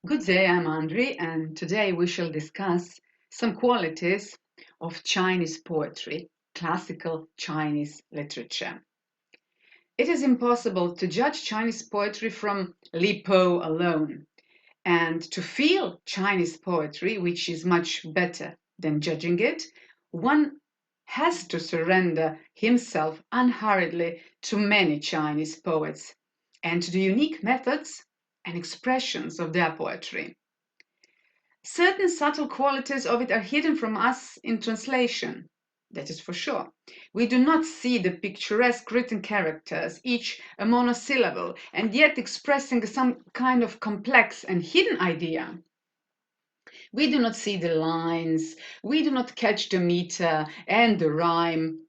Good day, I'm Andri, and today we shall discuss some qualities of Chinese poetry, classical Chinese literature. It is impossible to judge Chinese poetry from Li Po alone, and to feel Chinese poetry, which is much better than judging it, one has to surrender himself unhurriedly to many Chinese poets and to the unique methods and expressions of their poetry. Certain subtle qualities of it are hidden from us in translation, that is for sure. We do not see the picturesque written characters, each a monosyllable, and yet expressing some kind of complex and hidden idea. We do not see the lines, we do not catch the meter and the rhyme.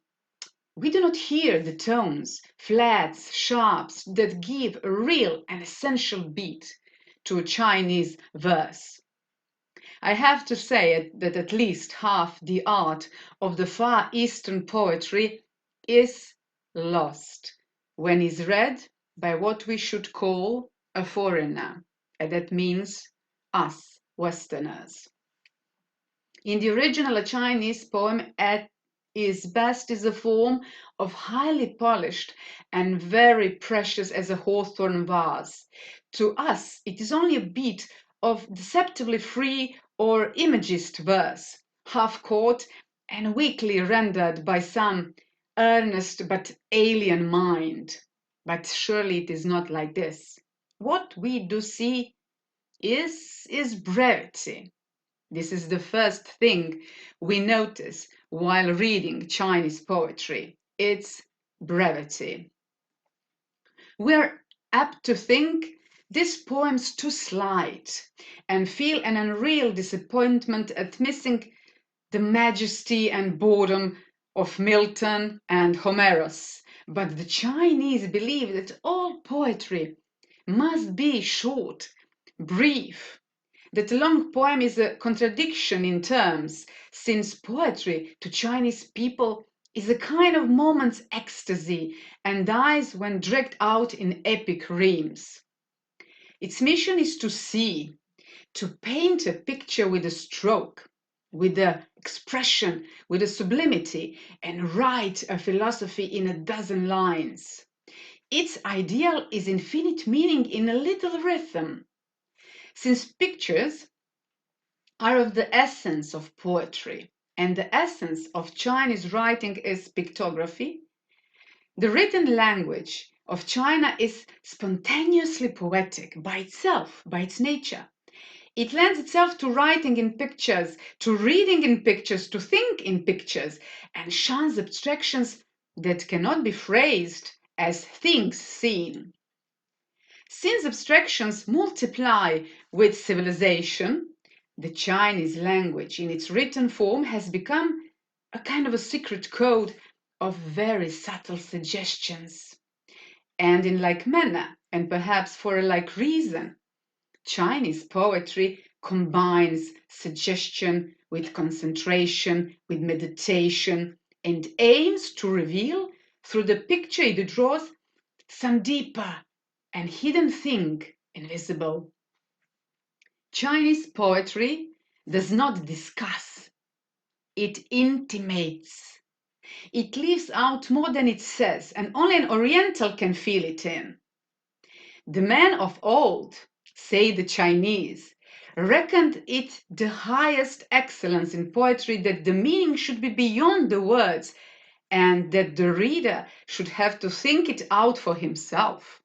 We do not hear the tones, flats, sharps, that give a real and essential beat to a Chinese verse. I have to say that at least half the art of the Far Eastern poetry is lost when is read by what we should call a foreigner, and that means us, Westerners. In the original, a Chinese poem at its best is a form of highly polished and very precious as a hawthorn vase. To us, it is only a bit of deceptively free or imagist verse, half caught and weakly rendered by some earnest but alien mind. But surely it is not like this. What we do see is brevity. This is the first thing we notice while reading Chinese poetry. It's brevity. We're apt to think this poem's too slight and feel an unreal disappointment at missing the majesty and boredom of Milton and Homerus. But the Chinese believe that all poetry must be short, brief, that a long poem is a contradiction in terms, since poetry to Chinese people is a kind of moment's ecstasy and dies when dragged out in epic rhymes. Its mission is to see, to paint a picture with a stroke, with the expression, with a sublimity, and write a philosophy in a dozen lines. Its ideal is infinite meaning in a little rhythm. Since pictures are of the essence of poetry, and the essence of Chinese writing is pictography, the written language of China is spontaneously poetic by itself, by its nature. It lends itself to writing in pictures, to reading in pictures, to think in pictures, and shuns abstractions that cannot be phrased as things seen. Since abstractions multiply with civilization, the Chinese language in its written form has become a kind of a secret code of very subtle suggestions. And in like manner, and perhaps for a like reason, Chinese poetry combines suggestion with concentration, with meditation, and aims to reveal through the picture it draws some deeper and hidden thing invisible. Chinese poetry does not discuss, it intimates. It leaves out more than it says, and only an Oriental can feel it in. The men of old, say the Chinese, reckoned it the highest excellence in poetry that the meaning should be beyond the words and that the reader should have to think it out for himself.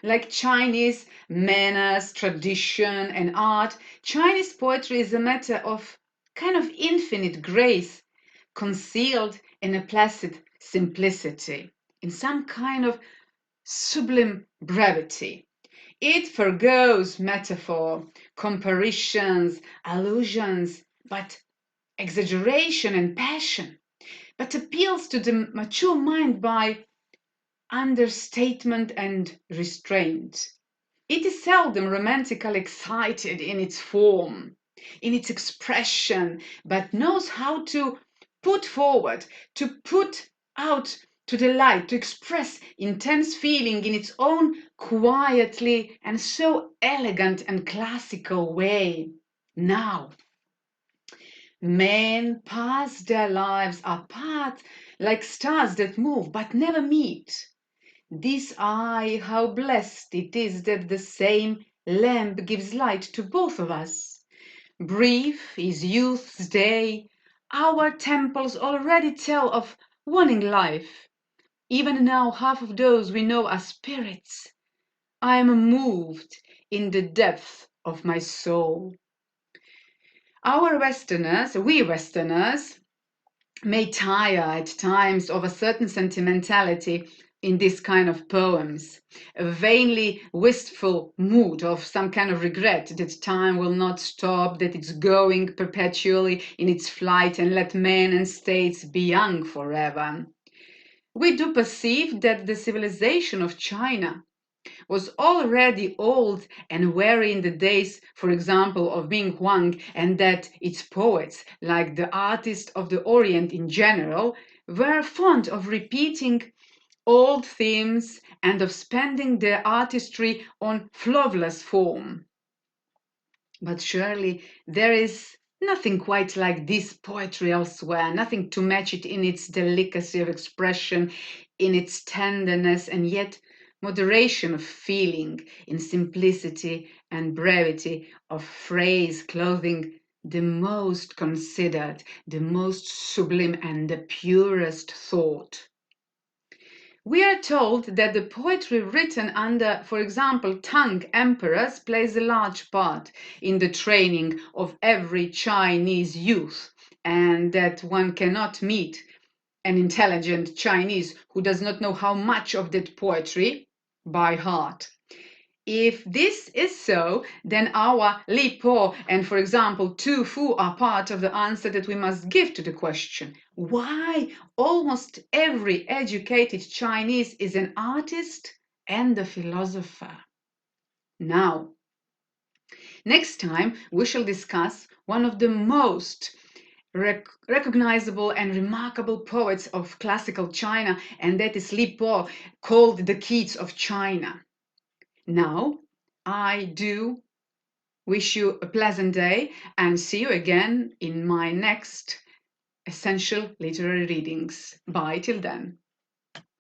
Like Chinese manners, tradition, and art, Chinese poetry is a matter of kind of infinite grace concealed in a placid simplicity, in some kind of sublime brevity. It forgoes metaphor, comparisons, allusions, but exaggeration and passion, but appeals to the mature mind by understatement and restraint. It is seldom romantically excited in its form, in its expression, but knows how to put forward, to put out to delight, to express intense feeling in its own quietly and so elegant and classical way. Now, men pass their lives apart like stars that move but never meet. This eye, how blessed it is that the same lamp gives light to both of us. Brief is youth's day, our temples already tell of waning life. Even now half of those we know are spirits. I am moved in the depth of my soul. We Westerners, may tire at times of a certain sentimentality in this kind of poems, a vainly wistful mood of some kind of regret that time will not stop, that it's going perpetually in its flight and let men and states be young forever. We do perceive that the civilization of China was already old and weary in the days, for example, of Ming Huang, and that its poets, like the artists of the Orient in general, were fond of repeating old themes and of spending their artistry on flawless form. But surely there is nothing quite like this poetry elsewhere, nothing to match it in its delicacy of expression, in its tenderness, and yet moderation of feeling, in simplicity and brevity of phrase, clothing the most considered, the most sublime, and the purest thought. We are told that the poetry written under, for example, Tang emperors plays a large part in the training of every Chinese youth, and that one cannot meet an intelligent Chinese who does not know how much of that poetry by heart. If this is so, then our Li Po and, for example, Tu Fu are part of the answer that we must give to the question why almost every educated Chinese is an artist and a philosopher. Now, next time we shall discuss one of the most recognizable and remarkable poets of classical China, and that is Li Po, called the Keats of China. Now, I do wish you a pleasant day and see you again in my next essential literary readings. Bye till then.